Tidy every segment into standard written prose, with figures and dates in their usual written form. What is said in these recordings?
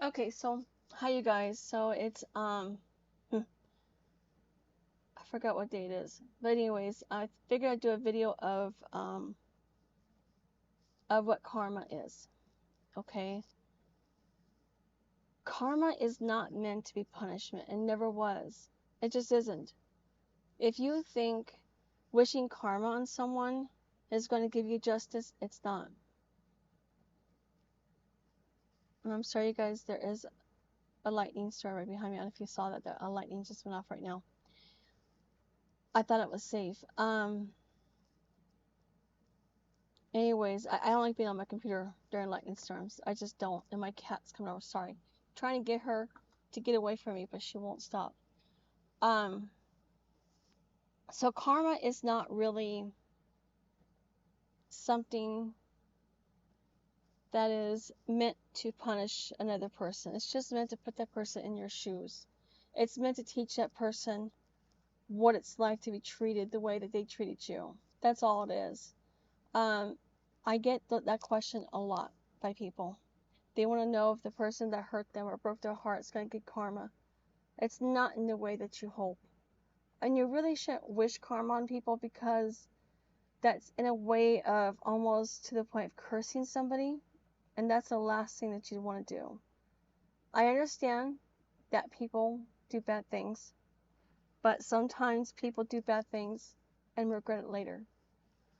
Okay, so hi you guys. So it's I forgot what day it is. But anyways, I figured I'd do a video of what karma is. Okay? Karma is not meant to be punishment and never was. It just isn't. If you think wishing karma on someone is going to give you justice, it's not. And I'm sorry you guys, there is a lightning storm right behind me. I don't know if you saw that a lightning just went off right now. I thought it was safe. Anyways, I don't like being on my computer during lightning storms. I just don't. And my cat's coming over. Sorry. I'm trying to get her to get away from me, but she won't stop. Um, so karma is not really something that is meant to punish another person. It's just meant to put that person in your shoes. It's meant to teach that person what it's like to be treated the way that they treated you. That's all it is. I get that question a lot by people. They want to know if the person that hurt them or broke their heart is going to get karma. It's not in the way that you hope. And you really shouldn't wish karma on people because that's in a way of almost to the point of cursing somebody. And that's the last thing that you'd want to do. I understand that people do bad things, but sometimes people do bad things and regret it later.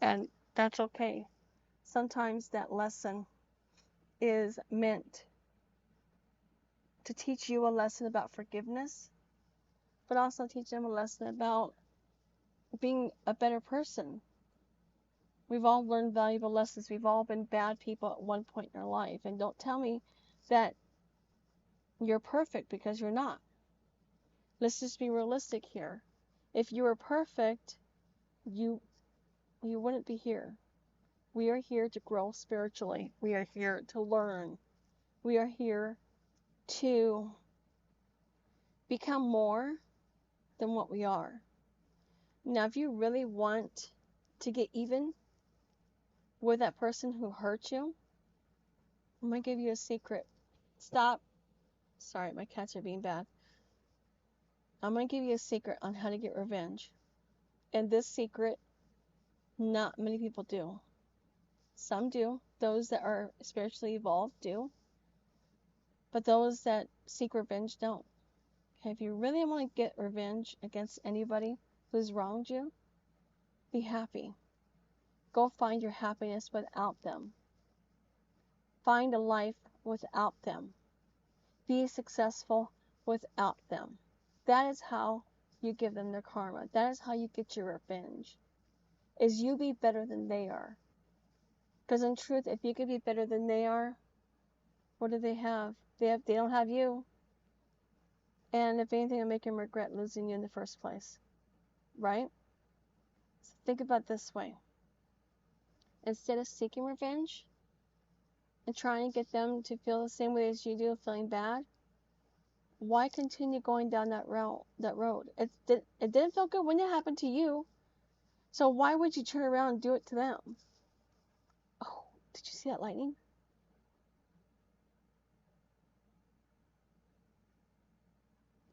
And that's okay. Sometimes that lesson is meant to teach you a lesson about forgiveness, but also teach them a lesson about being a better person. We've all learned valuable lessons. We've all been bad people at one point in our life. And don't tell me that you're perfect because you're not. Let's just be realistic here. If you were perfect, you wouldn't be here. We are here to grow spiritually. We are here to learn. We are here to become more than what we are. Now, if you really want to get even with that person who hurt you, I'm going to give you a secret. Stop. Sorry, my cats are being bad. I'm going to give you a secret on how to get revenge. And this secret, not many people do. Some do. Those that are spiritually evolved do. But those that seek revenge don't. Okay, if you really want to get revenge against anybody who's wronged you, be happy. Go find your happiness without them. Find a life without them. Be successful without them. That is how you give them their karma. That is how you get your revenge. Is you be better than they are. Because in truth, if you could be better than they are, what do they have? They don't have you. And if anything, it'll make them regret losing you in the first place. Right? So think about it this way. Instead of seeking revenge and trying to get them to feel the same way as you do, feeling bad, why continue going down that road? It didn't feel good when it happened to you. So why would you turn around and do it to them? Oh, did you see that lightning?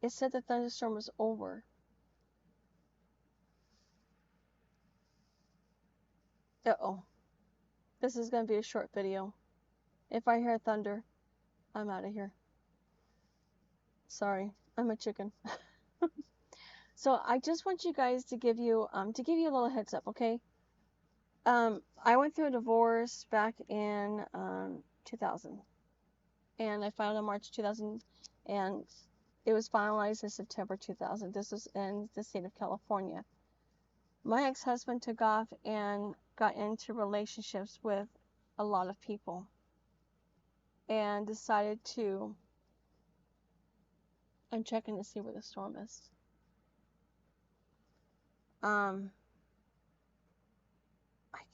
It said the thunderstorm was over. Uh-oh. This is going to be a short video. If I hear thunder, I'm out of here. Sorry, I'm a chicken. So I just want you guys to give you a little heads up, okay? I went through a divorce back in 2000, and I filed in March 2000, and it was finalized in September 2000. This was in the state of California. My ex-husband took off and got into relationships with a lot of people and decided to, I'm checking to see where the storm is. I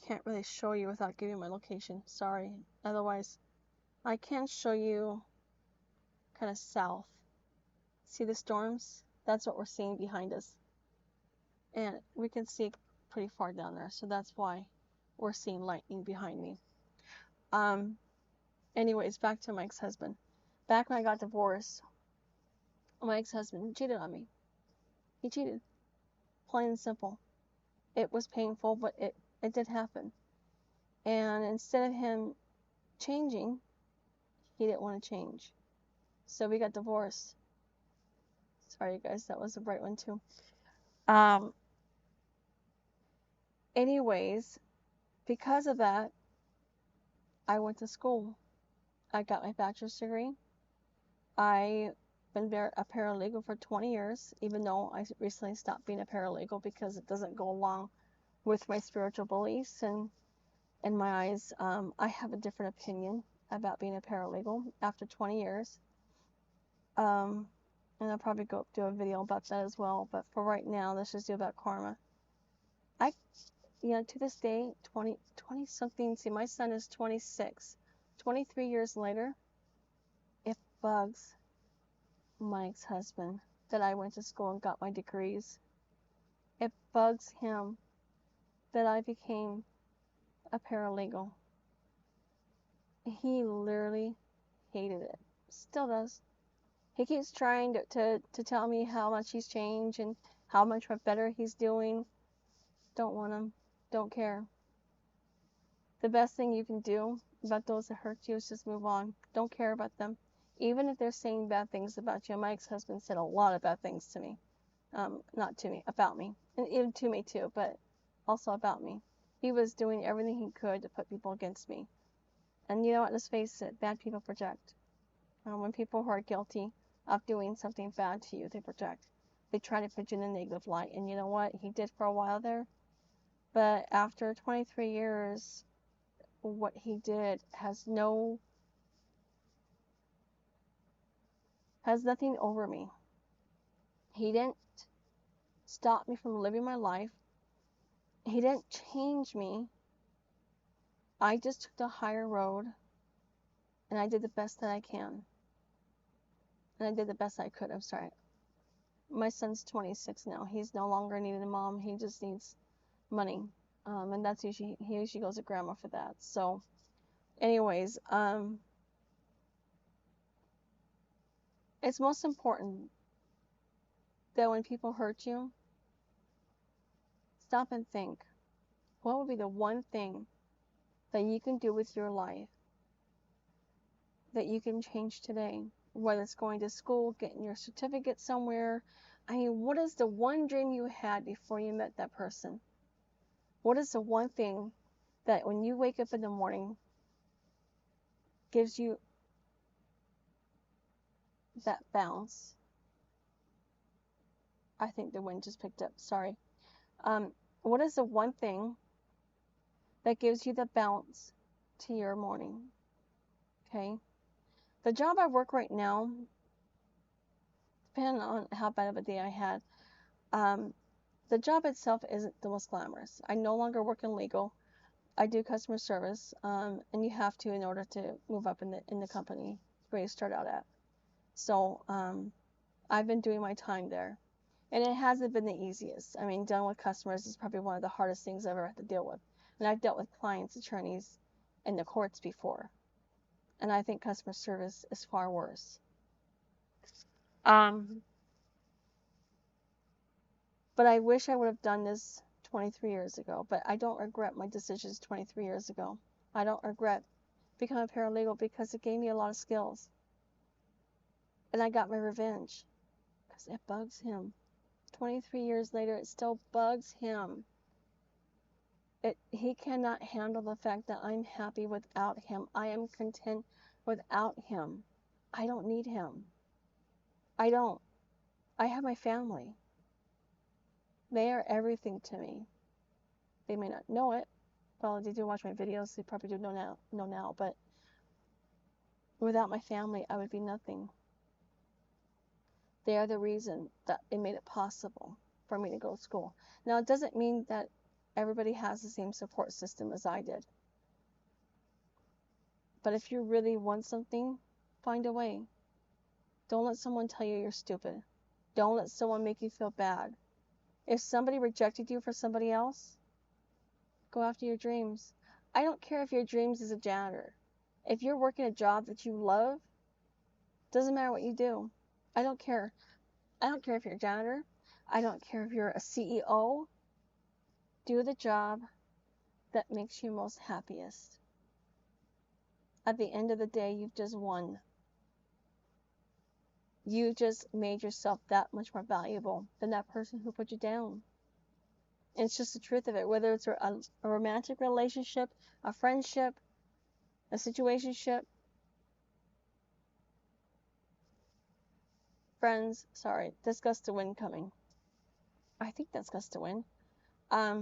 can't really show you without giving my location. Sorry. Otherwise, I can show you kind of south. See the storms? That's what we're seeing behind us. And we can see pretty far down there. So that's why we're seeing lightning behind me. Anyways, back to my ex-husband. back when I got divorced, my ex-husband cheated on me. He cheated. Plain and simple. It was painful, but it did happen. And instead of him changing, he didn't want to change. So we got divorced. Sorry, you guys, that was a bright one too. Anyways, because of that, I went to school. I got my bachelor's degree. I've been a paralegal for 20 years, even though I recently stopped being a paralegal because it doesn't go along with my spiritual beliefs. And in my eyes, I have a different opinion about being a paralegal after 20 years. And I'll probably go do a video about that as well. But for right now, let's just do about karma. To this day, 20 something, see, my son is 26. 23 years later, it bugs my ex-husband that I went to school and got my degrees. It bugs him that I became a paralegal. He literally hated it. Still does. He keeps trying to tell me how much he's changed and how much better he's doing. Don't want him. Don't care. The best thing you can do about those that hurt you is just move on. Don't care about them. Even if they're saying bad things about you. My ex-husband said a lot of bad things to me. Not to me, about me. And even to me too, but also about me. He was doing everything he could to put people against me. And you know what, let's face it, bad people project. When people who are guilty of doing something bad to you, they project. They try to put you in a negative light. And you know what? He did for a while there. But after 23 years, what he did has nothing over me. He didn't stop me from living my life. He didn't change me. I just took the higher road and I did the best that I can. And I did the best I could. I'm sorry. My son's 26 now. He's no longer needing a mom. He just needs money. And that's he usually goes to grandma for that. So anyways, it's most important that when people hurt you, stop and think, what would be the one thing that you can do with your life that you can change today? Whether it's going to school, getting your certificate somewhere. I mean, what is the one dream you had before you met that person? What is the one thing that when you wake up in the morning gives you that bounce? I think the wind just picked up, sorry. What is the one thing that gives you the bounce to your morning? Okay. The job I work right now, depending on how bad of a day I had, the job itself isn't the most glamorous. I no longer work in legal. I do customer service, and you have to in order to move up in the company where you start out at. So I've been doing my time there, and it hasn't been the easiest. I mean, dealing with customers is probably one of the hardest things I've ever had to deal with. And I've dealt with clients, attorneys, in the courts before, and I think customer service is far worse. But I wish I would have done this 23 years ago, but I don't regret my decisions 23 years ago. I don't regret becoming a paralegal because it gave me a lot of skills. And I got my revenge because it bugs him. 23 years later, it still bugs him. He cannot handle the fact that I'm happy without him. I am content without him. I don't need him. I don't. I have my family. They are everything to me. They may not know it. Well, they do watch my videos. They probably do know now. But without my family, I would be nothing. They are the reason that it made it possible for me to go to school. Now, it doesn't mean that everybody has the same support system as I did. But if you really want something, find a way. Don't let someone tell you you're stupid. Don't let someone make you feel bad. If somebody rejected you for somebody else, go after your dreams. I don't care if your dreams is a janitor. If you're working a job that you love, Doesn't matter what you do. I don't care. I don't care if you're a janitor. I don't care if you're a CEO. Do the job that makes you most happiest. At the end of the day, you've just won. You just made yourself that much more valuable than that person who put you down. And it's just the truth of it, whether it's a romantic relationship, a friendship, a situationship. Friends, sorry, that's gust of wind coming. I think that's gust of wind. A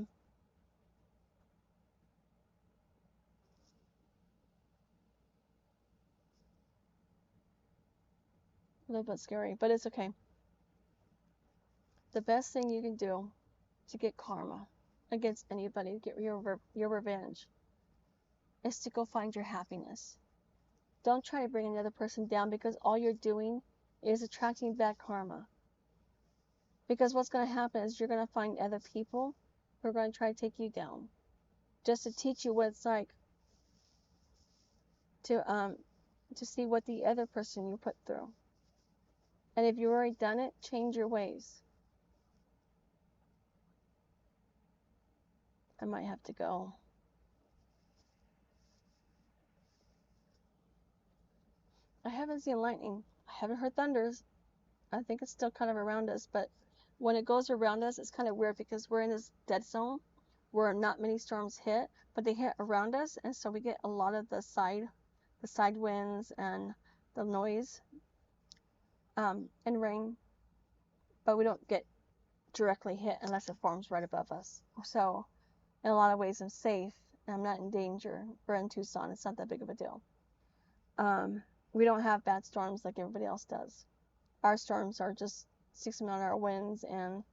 little bit scary, but it's okay. The best thing you can do to get karma against anybody, to get your revenge, is to go find your happiness. Don't try to bring another person down, because all you're doing is attracting bad karma. Because what's going to happen is you're going to find other people who are going to try to take you down, just to teach you what it's like to see what the other person you put through. And if you've already done it, change your ways. I might have to go. I haven't seen lightning. I haven't heard thunders. I think it's still kind of around us, but when it goes around us, it's kind of weird because we're in this dead zone where not many storms hit, but they hit around us, and so we get a lot of the side winds and the noise, and rain, but we don't get directly hit unless it forms right above us. So in a lot of ways I'm safe and I'm not in danger. We're in Tucson, it's not that big of a deal. We don't have bad storms like everybody else does. Our storms are just 60-mile-an-hour winds and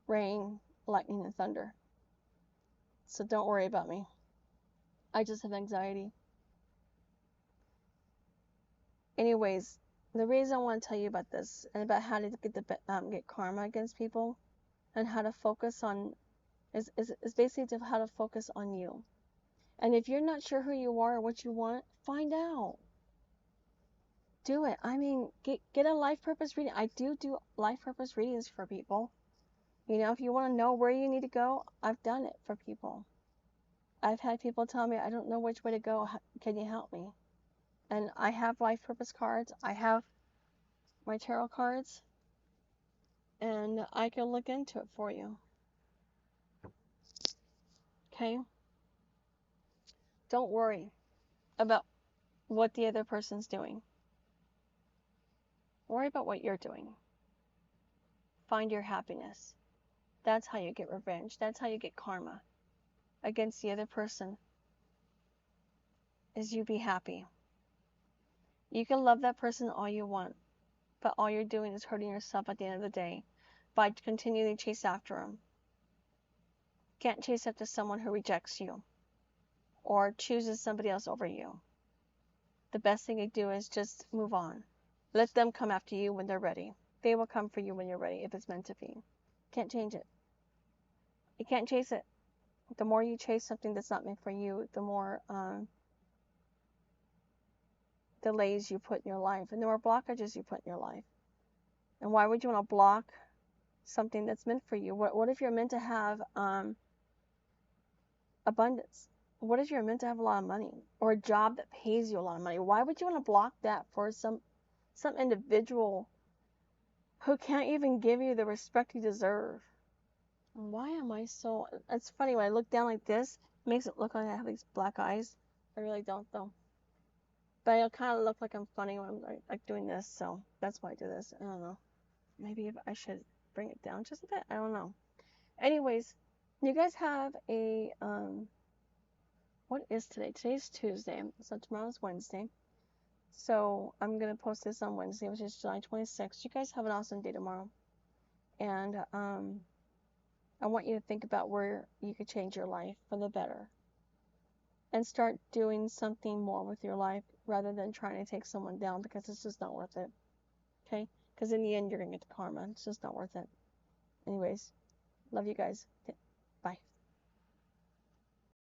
rain, lightning, and thunder. So don't worry about me. I just have anxiety. Anyways, the reason I want to tell you about this and about how to get karma against people and how to focus on is basically how to focus on you. And if you're not sure who you are or what you want, find out. Do it. I mean, get a life purpose reading. I do life purpose readings for people. You know, if you want to know where you need to go, I've done it for people. I've had people tell me, I don't know which way to go. Can you help me? And I have life purpose cards. I have my tarot cards. And I can look into it for you. Okay? Don't worry about what the other person's doing. Worry about what you're doing. Find your happiness. That's how you get revenge. That's how you get karma against the other person, is you be happy. You can love that person all you want, but all you're doing is hurting yourself at the end of the day by continually chase after them. Can't chase after someone who rejects you or chooses somebody else over you. The best thing you do is just move on. Let them come after you when they're ready. They will come for you when you're ready, if it's meant to be. Can't change it. You can't chase it. The more you chase something that's not meant for you, the more delays you put in your life, and the more blockages you put in your life. And why would you want to block something that's meant for you? What if you're meant to have abundance? What if you're meant to have a lot of money or a job that pays you a lot of money? Why would you want to block that for some individual who can't even give you the respect you deserve? And why am I so... It's funny, when I look down like this, it makes it look like I have these black eyes. I really don't, though. But I kind of look like I'm funny when I'm like doing this, so that's why I do this. I don't know. Maybe if I should bring it down just a bit. I don't know. Anyways, you guys have a what is today? Today's Tuesday, so tomorrow's Wednesday. So I'm gonna post this on Wednesday, which is July 26th. You guys have an awesome day tomorrow, and I want you to think about where you could change your life for the better and start doing something more with your life rather than trying to take someone down, because it's just not worth it. Okay? Because in the end, you're gonna get the karma. It's just not worth it. Anyways, love you guys.